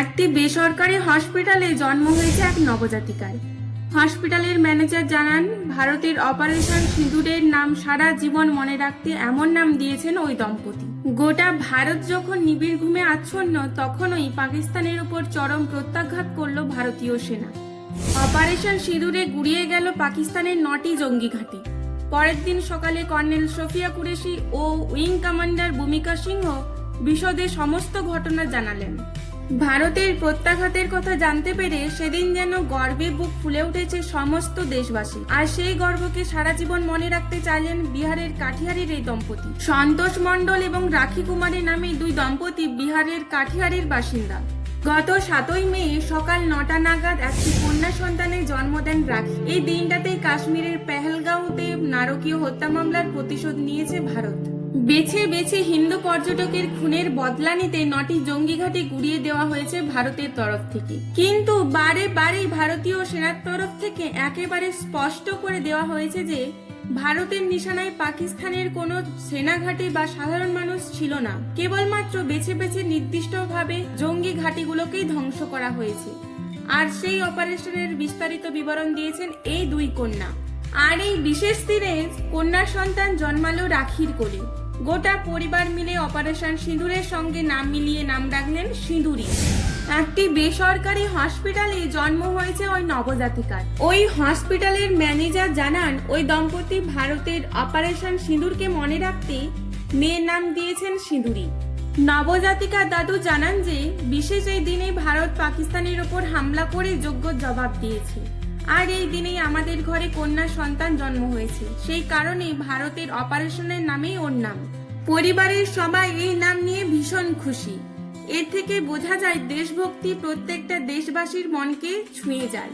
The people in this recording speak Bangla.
একটি বেসরকারি হসপিটালে জন্ম হয়েছে এক নবজাতিকার। হসপিটালের ম্যানেজার জানান, ভারতের অপারেশন সিঁদুরের নাম সারা জীবন মনে রাখতে এমন নাম দিয়েছেন ওই দম্পতি। গোটা ভারত যখন নিবিড় ঘুমে আচ্ছন্ন, তখনই পাকিস্তানের উপর চরম প্রত্যাঘাত করল ভারতীয় সেনা। অপারেশন সিঁদুরে গুড়িয়ে গেল পাকিস্তানের 9টি জঙ্গি ঘাঁটি। পরের দিন সকালে কর্নেল শফিয়া কুরেশি ও উইং কমান্ডার ভূমিকা সিংহ বিশদে সমস্ত ঘটনা জানালেন। ভারতের প্রত্যাঘাতের কথা জানতে পেরে সেদিন যেন গর্বে বুক ফুলে উঠেছে সমস্ত দেশবাসী। আর সেই গর্বকে সারা জীবন মনে রাখতে চাইলেন বিহারের কাঠিহারির এই দম্পতি। সন্তোষ মণ্ডল এবং রাখি কুমারের নামে দুই দম্পতি বিহারের কাঠিহারির বাসিন্দা। গত 7ই মে সকাল 9টা নাগাদ একটি কন্যা সন্তানের জন্ম দেন রাখি। এই দিনটাতেই কাশ্মীরের পেহেলগাঁওতে নারকীয় হত্যা মামলার প্রতিশোধ নিয়েছে ভারত। বেছে বেছে হিন্দু পর্যটকের খুনের বদলা নিতে 9টি জঙ্গি ঘাঁটি গুড়িয়ে দেওয়া হয়েছে ভারতের তরফ থেকে। কিন্তু বারে বারে ভারতীয় সেনার তরফ থেকে একেবারে স্পষ্ট করে দেওয়া হয়েছে যে ভারতের নিশানায় পাকিস্তানের কোনো সেনা ঘাঁটি বা সাধারণ মানুষ ছিল না। কেবলমাত্র বেছে বেছে নির্দিষ্টভাবে জঙ্গি ঘাঁটিগুলোকেই ধ্বংস করা হয়েছে। আর সেই অপারেশনের বিস্তারিত বিবরণ দিয়েছেন এই দুই কন্যা। আর এই বিশেষ দিনে কন্যার সন্তান জন্মালো রাখির কোলে। গোটা পরিবার মিলে অপারেশন সিঁদুরের সঙ্গে নাম মিলিয়ে নাম রাখলেন সিঁদুরি। একটি বেসরকারি হসপিটালে জন্ম হয়েছে ওই নবজাতিকার। ওই হসপিটালের ম্যানেজার জানান, ওই দম্পতি ভারতের অপারেশন সিঁদুরকে মনে রাখতে মেয়ের নাম দিয়েছেন সিঁদুরি। নবজাতিকার দাদু জানান যে বিশেষ এই দিনে ভারত পাকিস্তানের ওপর হামলা করে যোগ্য জবাব দিয়েছে। আর এই দিনেই আমাদের ঘরে কন্যা সন্তান জন্ম হয়েছে, সেই কারণে ভারতের অপারেশনের নামেই ওর নাম। পরিবারের সবাই এই নাম নিয়ে ভীষণ খুশি। এর থেকে বোঝা যায় দেশভক্তি প্রত্যেকটা দেশবাসীর মনকে ছুঁয়ে যায়।